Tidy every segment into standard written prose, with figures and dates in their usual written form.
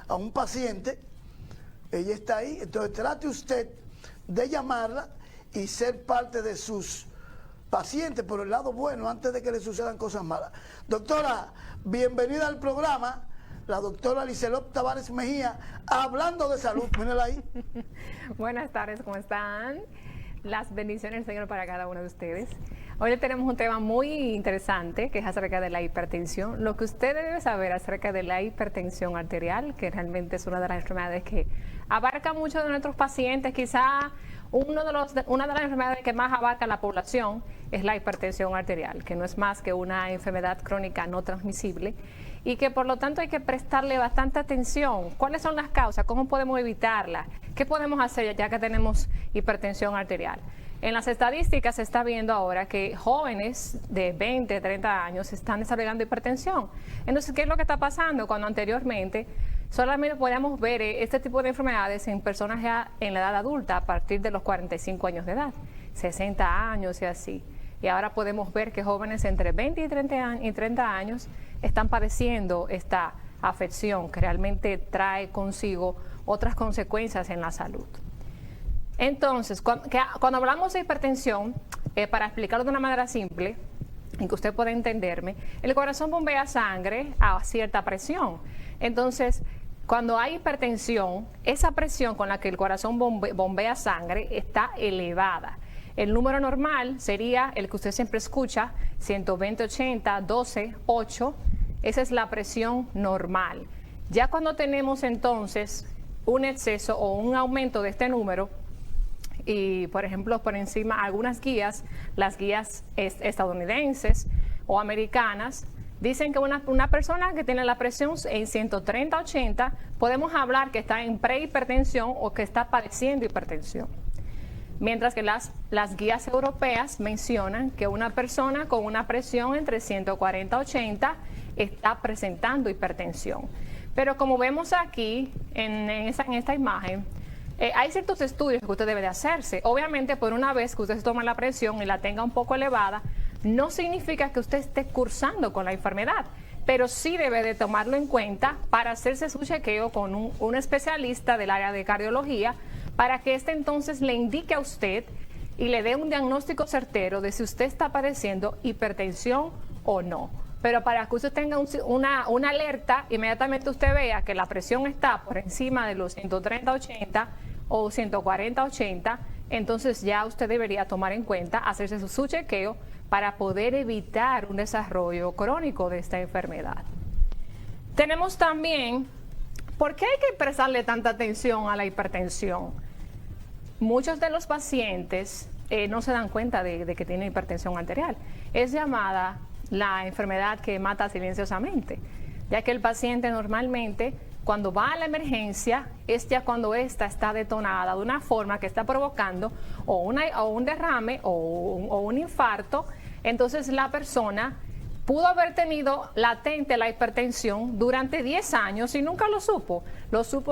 a un paciente, ella está ahí, entonces trate usted de llamarla y ser parte de sus pacientes por el lado bueno antes de que le sucedan cosas malas. Doctora, bienvenida al programa, la doctora Lizelot Tavares Mejía, hablando de salud, mírala ahí. Buenas tardes, ¿cómo están? Las bendiciones del Señor para cada uno de ustedes. Hoy tenemos un tema muy interesante que es acerca de la hipertensión. Lo que usted debe saber acerca de la hipertensión arterial, que realmente es una de las enfermedades que abarca muchos de nuestros pacientes. Quizá una de las enfermedades que más abarca la población es la hipertensión arterial, que no es más que una enfermedad crónica no transmisible y que por lo tanto hay que prestarle bastante atención. ¿Cuáles son las causas? ¿Cómo podemos evitarlas? ¿Qué podemos hacer ya que tenemos hipertensión arterial? En las estadísticas se está viendo ahora que jóvenes de 20, 30 años están desarrollando hipertensión. Entonces, ¿qué es lo que está pasando? Cuando anteriormente solamente podíamos ver este tipo de enfermedades en personas ya en la edad adulta a partir de los 45 años de edad, 60 años y así. Y ahora podemos ver que jóvenes entre 20 y 30 años están padeciendo esta afección que realmente trae consigo otras consecuencias en la salud. Entonces, cuando hablamos de hipertensión, para explicarlo de una manera simple y que usted pueda entenderme, el corazón bombea sangre a cierta presión. Entonces, cuando hay hipertensión, esa presión con la que el corazón bombea sangre está elevada. El número normal sería el que usted siempre escucha, 120/80, 12/8. Esa es la presión normal. Ya cuando tenemos entonces un exceso o un aumento de este número, y por ejemplo por encima algunas guías, las guías estadounidenses o americanas, dicen que una persona que tiene la presión en 130/80, podemos hablar que está en prehipertensión o que está padeciendo hipertensión. Mientras que las guías europeas mencionan que una persona con una presión entre 140/80 está presentando hipertensión. Pero como vemos aquí en esta imagen, hay ciertos estudios que usted debe de hacerse. Obviamente, por una vez que usted se toma la presión y la tenga un poco elevada, no significa que usted esté cursando con la enfermedad, pero sí debe de tomarlo en cuenta para hacerse su chequeo con un especialista del área de cardiología, para que éste entonces le indique a usted y le dé un diagnóstico certero de si usted está padeciendo hipertensión o no. Pero para que usted tenga una alerta, inmediatamente usted vea que la presión está por encima de los 130/80 o 140/80, entonces ya usted debería tomar en cuenta hacerse su chequeo para poder evitar un desarrollo crónico de esta enfermedad. Tenemos también, ¿por qué hay que prestarle tanta atención a la hipertensión? Muchos de los pacientes no se dan cuenta de que tienen hipertensión arterial. Es llamada la enfermedad que mata silenciosamente, ya que el paciente normalmente cuando va a la emergencia es ya cuando ésta está detonada de una forma que está provocando o un derrame o un infarto. Entonces la persona pudo haber tenido latente la hipertensión durante 10 años y nunca lo supo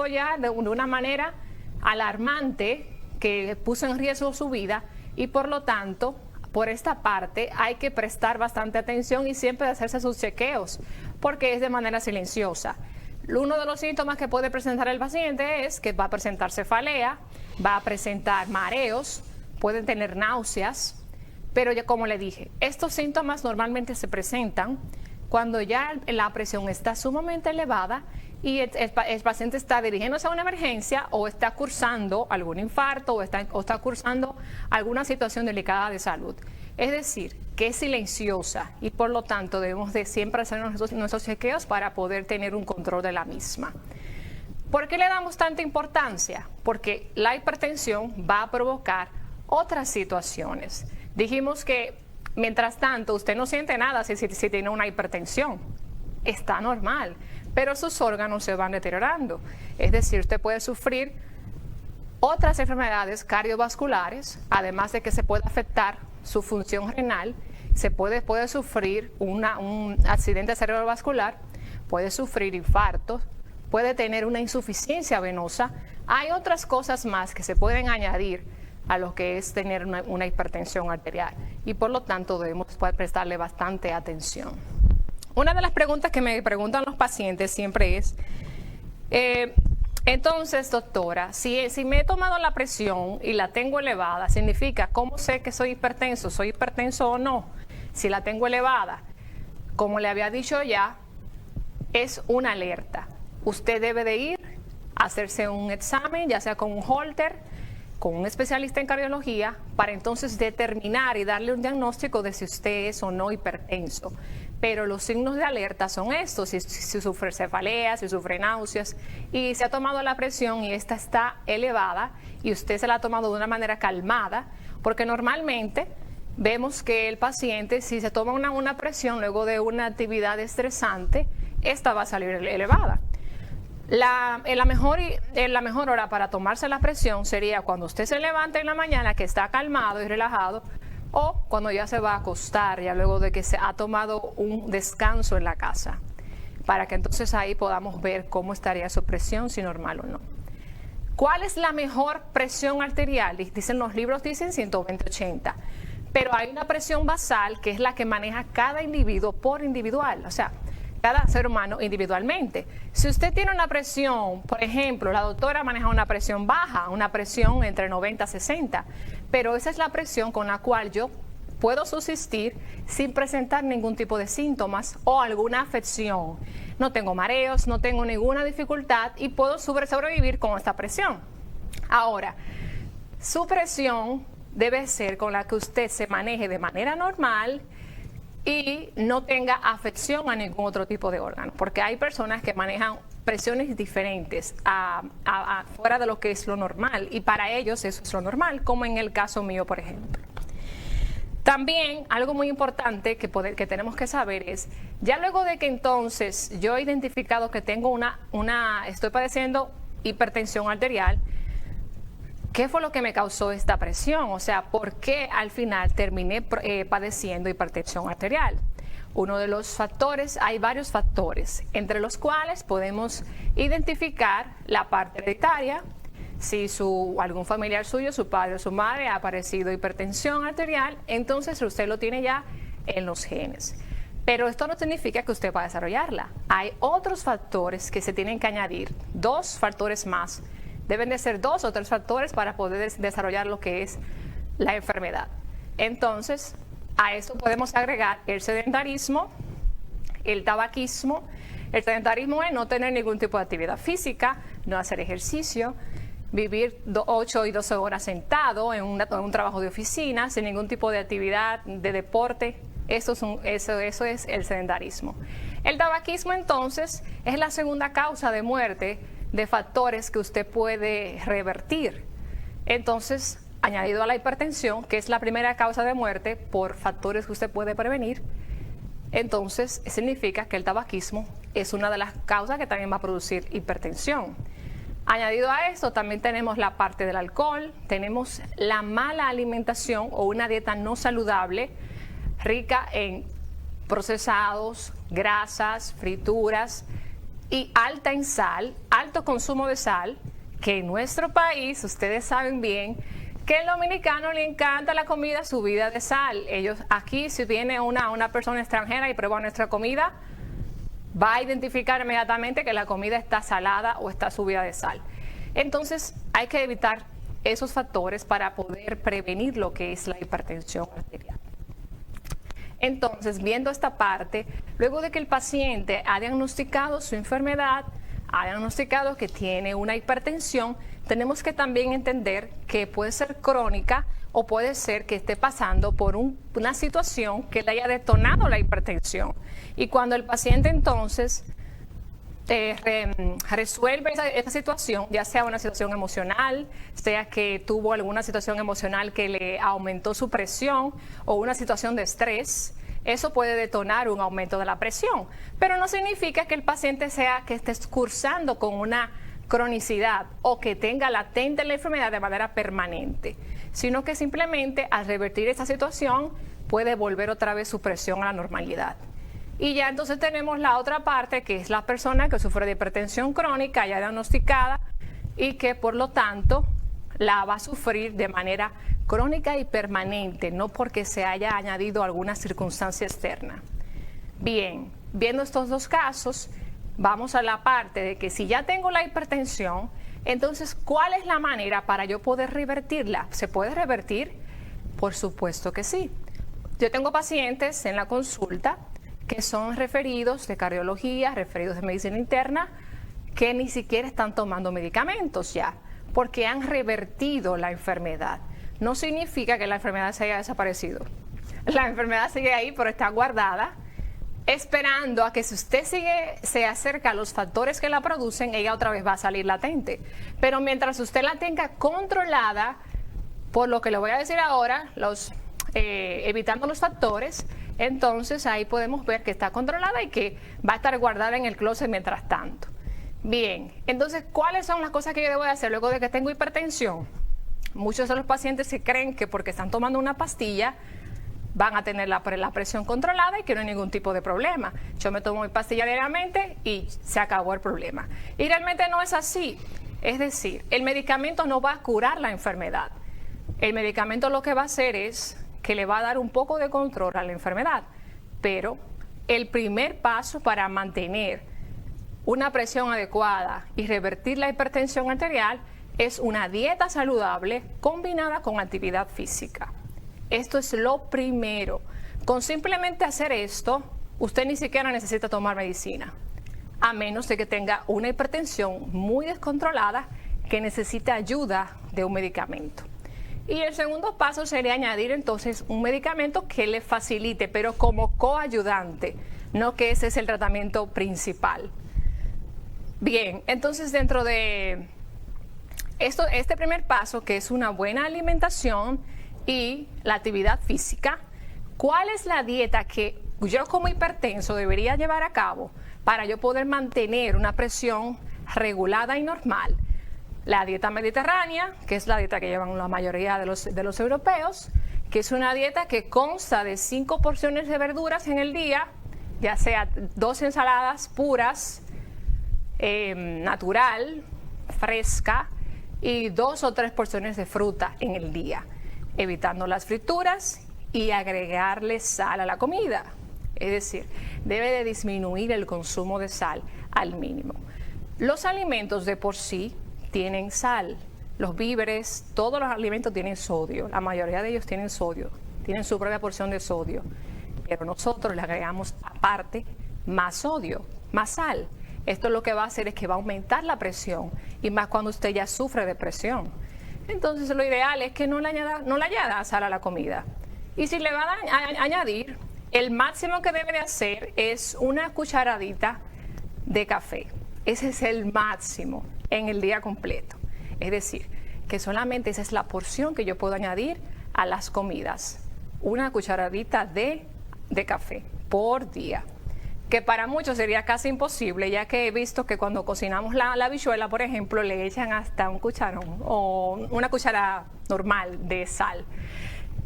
ya de una manera alarmante que puso en riesgo su vida, y por lo tanto por esta parte hay que prestar bastante atención y siempre hacerse sus chequeos porque es de manera silenciosa. Uno de los síntomas que puede presentar el paciente es que va a presentar cefalea, va a presentar mareos, pueden tener náuseas, pero ya como le dije, estos síntomas normalmente se presentan cuando ya la presión está sumamente elevada y el paciente está dirigiéndose a una emergencia o está cursando algún infarto o está cursando alguna situación delicada de salud. Es decir, que es silenciosa y por lo tanto debemos de siempre hacer nuestros chequeos para poder tener un control de la misma. ¿Por qué le damos tanta importancia? Porque la hipertensión va a provocar otras situaciones. Dijimos que mientras tanto usted no siente nada si tiene una hipertensión. Está normal, pero sus órganos se van deteriorando. Es decir, usted puede sufrir otras enfermedades cardiovasculares, además de que se puede afectar su función renal, se puede sufrir un accidente cerebrovascular, puede sufrir infartos, puede tener una insuficiencia venosa. Hay otras cosas más que se pueden añadir a lo que es tener una hipertensión arterial y por lo tanto debemos prestarle bastante atención. Una de las preguntas que me preguntan los pacientes siempre es Entonces, doctora, si me he tomado la presión y la tengo elevada, significa, ¿cómo sé que soy hipertenso? ¿Soy hipertenso o no? Si la tengo elevada, como le había dicho ya, es una alerta. Usted debe de ir a hacerse un examen, ya sea con un Holter, con un especialista en cardiología, para entonces determinar y darle un diagnóstico de si usted es o no hipertenso. Pero los signos de alerta son estos: si sufre cefalea, si sufre náuseas, y se ha tomado la presión y esta está elevada y usted se la ha tomado de una manera calmada, porque normalmente vemos que el paciente, si se toma una presión luego de una actividad estresante, esta va a salir elevada. La mejor hora para tomarse la presión sería cuando usted se levanta en la mañana, que está calmado y relajado, o cuando ya se va a acostar, ya luego de que se ha tomado un descanso en la casa, para que entonces ahí podamos ver cómo estaría su presión, si normal o no. ¿Cuál es la mejor presión arterial? Dicen los libros, dicen 120/80, pero hay una presión basal que es la que maneja cada individuo por individual, o sea, cada ser humano individualmente. Si usted tiene una presión, por ejemplo, la doctora maneja una presión baja, una presión entre 90 a 60, pero esa es la presión con la cual yo puedo subsistir sin presentar ningún tipo de síntomas o alguna afección. No tengo mareos, no tengo ninguna dificultad y puedo sobrevivir con esta presión. Ahora, su presión debe ser con la que usted se maneje de manera normal y no tenga afección a ningún otro tipo de órgano, porque hay personas que manejan presiones diferentes fuera de lo que es lo normal, y para ellos eso es lo normal, como en el caso mío, por ejemplo. También algo muy importante que tenemos que saber es, ya luego de que entonces yo he identificado que tengo estoy padeciendo hipertensión arterial, ¿qué fue lo que me causó esta presión? O sea, ¿por qué al final terminé padeciendo hipertensión arterial? Uno de los factores, hay varios factores, entre los cuales podemos identificar la parte hereditaria. Si algún familiar suyo, su padre o su madre, ha padecido hipertensión arterial, entonces usted lo tiene ya en los genes. Pero esto no significa que usted va a desarrollarla. Hay otros factores que se tienen que añadir, 2 factores más. Deben de ser 2 o 3 factores para poder desarrollar lo que es la enfermedad. Entonces, a esto podemos agregar el sedentarismo, el tabaquismo. El sedentarismo es no tener ningún tipo de actividad física, no hacer ejercicio, vivir 8 y 12 horas sentado en un trabajo de oficina, sin ningún tipo de actividad, de deporte. Eso es el sedentarismo. El tabaquismo, entonces, es la segunda causa de muerte de factores que usted puede revertir. Entonces, añadido a la hipertensión, que es la primera causa de muerte por factores que usted puede prevenir, entonces significa que el tabaquismo es una de las causas que también va a producir hipertensión. Añadido a esto, también tenemos la parte del alcohol, tenemos la mala alimentación o una dieta no saludable, rica en procesados, grasas, frituras, y alta en sal, alto consumo de sal, que en nuestro país, ustedes saben bien, que al dominicano le encanta la comida subida de sal. Ellos aquí, si viene una persona extranjera y prueba nuestra comida, va a identificar inmediatamente que la comida está salada o está subida de sal. Entonces, hay que evitar esos factores para poder prevenir lo que es la hipertensión arterial. Entonces, viendo esta parte, luego de que el paciente ha diagnosticado su enfermedad, ha diagnosticado que tiene una hipertensión, tenemos que también entender que puede ser crónica o puede ser que esté pasando por una situación que le haya detonado la hipertensión. Y cuando el paciente entonces resuelve esa situación, ya sea una situación emocional, sea que tuvo alguna situación emocional que le aumentó su presión o una situación de estrés, eso puede detonar un aumento de la presión. Pero no significa que el paciente que esté cursando con una cronicidad o que tenga latente la enfermedad de manera permanente, sino que simplemente al revertir esa situación puede volver otra vez su presión a la normalidad. Y ya entonces tenemos la otra parte, que es la persona que sufre de hipertensión crónica ya diagnosticada y que por lo tanto la va a sufrir de manera crónica y permanente, no porque se haya añadido alguna circunstancia externa. Bien, viendo estos dos casos, vamos a la parte de que si ya tengo la hipertensión, entonces, ¿cuál es la manera para yo poder revertirla? ¿Se puede revertir? Por supuesto que sí. Yo tengo pacientes en la consulta que son referidos de cardiología, referidos de medicina interna, que ni siquiera están tomando medicamentos ya, porque han revertido la enfermedad. No significa que la enfermedad se haya desaparecido. La enfermedad sigue ahí, pero está guardada, esperando a que si usted se acerca a los factores que la producen, ella otra vez va a salir latente. Pero mientras usted la tenga controlada, por lo que le voy a decir ahora, evitando los factores, entonces ahí podemos ver que está controlada y que va a estar guardada en el closet mientras tanto. Bien, entonces, ¿cuáles son las cosas que yo debo de hacer luego de que tengo hipertensión? Muchos de los pacientes se creen que porque están tomando una pastilla van a tener la presión controlada y que no hay ningún tipo de problema. Yo me tomo mi pastilla diariamente y se acabó el problema. Y realmente no es así. Es decir, el medicamento no va a curar la enfermedad. El medicamento lo que va a hacer es que le va a dar un poco de control a la enfermedad. Pero el primer paso para mantener una presión adecuada y revertir la hipertensión arterial es una dieta saludable combinada con actividad física. Esto es lo primero. Con simplemente hacer esto, usted ni siquiera necesita tomar medicina, a menos de que tenga una hipertensión muy descontrolada que necesite ayuda de un medicamento. Y el segundo paso sería añadir entonces un medicamento que le facilite, pero como coayudante, no que ese es el tratamiento principal. Bien, entonces dentro de este primer paso, que es una buena alimentación y la actividad física, ¿cuál es la dieta que yo como hipertenso debería llevar a cabo para yo poder mantener una presión regulada y normal? La dieta mediterránea, que es la dieta que llevan la mayoría de los europeos, que es una dieta que consta de 5 porciones de verduras en el día, ya sea 2 ensaladas puras, natural, fresca, y 2 o 3 porciones de fruta en el día, evitando las frituras y agregarle sal a la comida. Es decir, debe de disminuir el consumo de sal al mínimo. Los alimentos de por sí tienen sal. Los víveres, todos los alimentos tienen sodio. La mayoría de ellos tienen sodio, tienen su propia porción de sodio. Pero nosotros le agregamos aparte más sodio, más sal. Esto lo que va a hacer es que va a aumentar la presión, y más cuando usted ya sufre de presión. Entonces lo ideal es que no le añada sal a la comida. Y si le va a añadir, el máximo que debe de hacer es una cucharadita de café. Ese es el máximo en el día completo. Es decir, que solamente esa es la porción que yo puedo añadir a las comidas. Una cucharadita de café por día, que para muchos sería casi imposible, ya que he visto que cuando cocinamos la habichuela, por ejemplo, le echan hasta un cucharón o una cuchara normal de sal.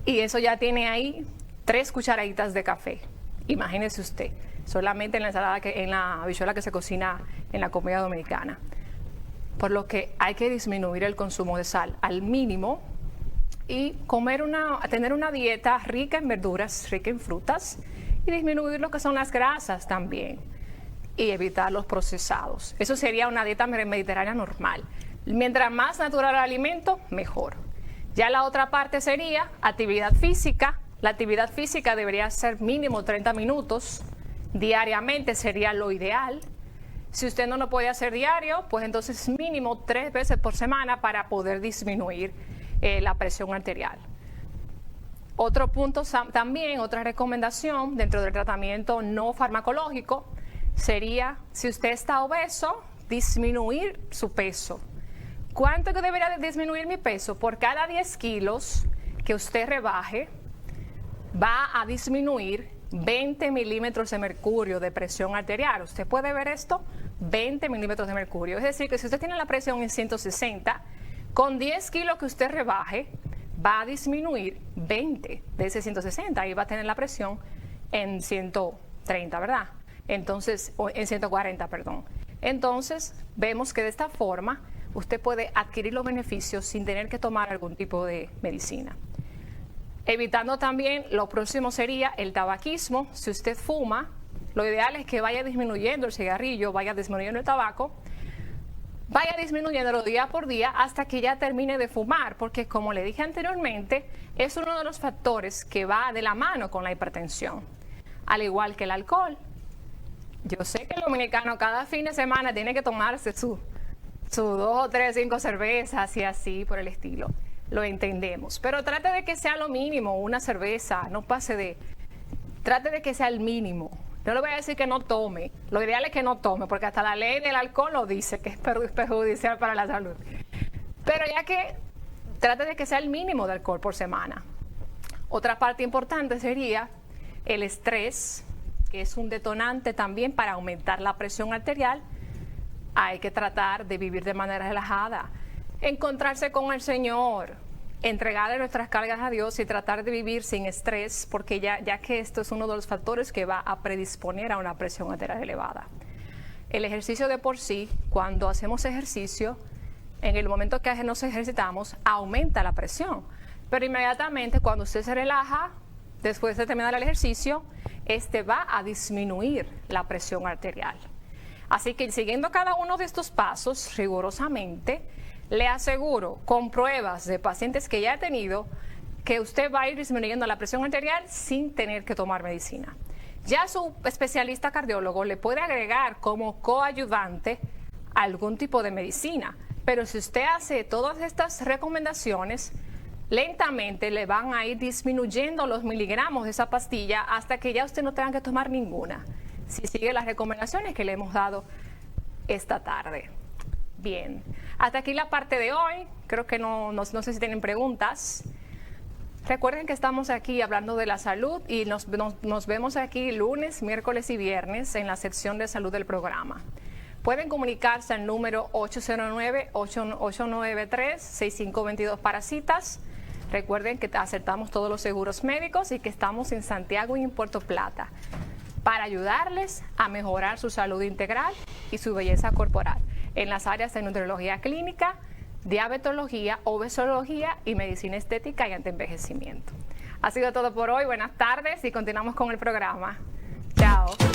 Y eso ya tiene ahí 3 cucharaditas de café. Imagínese usted, solamente en la ensalada, en la habichuela que se cocina en la comida dominicana. Por lo que hay que disminuir el consumo de sal al mínimo y tener una dieta rica en verduras, rica en frutas, y disminuir lo que son las grasas también y evitar los procesados. Eso sería una dieta mediterránea normal. Mientras más natural el alimento, mejor. Ya la otra parte sería actividad física. La actividad física debería ser mínimo 30 minutos. Diariamente sería lo ideal. Si usted no lo puede hacer diario, pues entonces mínimo 3 veces por semana para poder disminuir la presión arterial. Otro punto también, otra recomendación dentro del tratamiento no farmacológico sería, si usted está obeso, disminuir su peso. ¿Cuánto que debería disminuir mi peso? Por cada 10 kilos que usted rebaje, va a disminuir 20 milímetros de mercurio de presión arterial. ¿Usted puede ver esto? 20 milímetros de mercurio. Es decir, que si usted tiene la presión en 160, con 10 kilos que usted rebaje, va a disminuir 20 de ese 160 y va a tener la presión en 130, ¿verdad? Entonces, en 140, perdón. Entonces, vemos que de esta forma usted puede adquirir los beneficios sin tener que tomar algún tipo de medicina. Evitando también, lo próximo sería el tabaquismo. Si usted fuma, Lo ideal es que vaya disminuyendo el cigarrillo, vaya disminuyendo el tabaco, vaya disminuyéndolo día por día hasta que ya termine de fumar, porque como le dije anteriormente, es uno de los factores que va de la mano con la hipertensión, al igual que el alcohol. Yo sé que el dominicano cada fin de semana tiene que tomarse su 2 o 3, 5 cervezas y así por el estilo. Lo entendemos, pero trate de que sea lo mínimo, una cerveza, no pase de... Trate de que sea el mínimo. No le voy a decir que no tome. Lo ideal es que no tome, porque hasta la ley del alcohol lo dice, que es perjudicial para la salud. Pero ya que trate de que sea el mínimo de alcohol por semana. Otra parte importante sería el estrés, que es un detonante también para aumentar la presión arterial. Hay que tratar de vivir de manera relajada, encontrarse con el Señor, entregarle nuestras cargas a Dios y tratar de vivir sin estrés, porque ya que esto es uno de los factores que va a predisponer a una presión arterial elevada. El ejercicio de por sí, cuando hacemos ejercicio, en el momento que nos ejercitamos, aumenta la presión, pero inmediatamente cuando usted se relaja, después de terminar el ejercicio, este va a disminuir la presión arterial. Así que siguiendo cada uno de estos pasos rigurosamente, le aseguro, con pruebas de pacientes que ya he tenido, que usted va a ir disminuyendo la presión arterial sin tener que tomar medicina. Ya su especialista cardiólogo le puede agregar como coayudante algún tipo de medicina, pero si usted hace todas estas recomendaciones, lentamente le van a ir disminuyendo los miligramos de esa pastilla hasta que ya usted no tenga que tomar ninguna, si sigue las recomendaciones que le hemos dado esta tarde. Bien, hasta aquí la parte de hoy. Creo que no sé si tienen preguntas. Recuerden que estamos aquí hablando de la salud y nos vemos aquí lunes, miércoles y viernes en la sección de salud del programa. Pueden comunicarse al número 809-893-6522 para citas. Recuerden que aceptamos todos los seguros médicos y que estamos en Santiago y en Puerto Plata para ayudarles a mejorar su salud integral y su belleza corporal en las áreas de nutriología clínica, diabetología, obesología y medicina estética y antienvejecimiento. Ha sido todo por hoy. Buenas tardes y continuamos con el programa. Chao.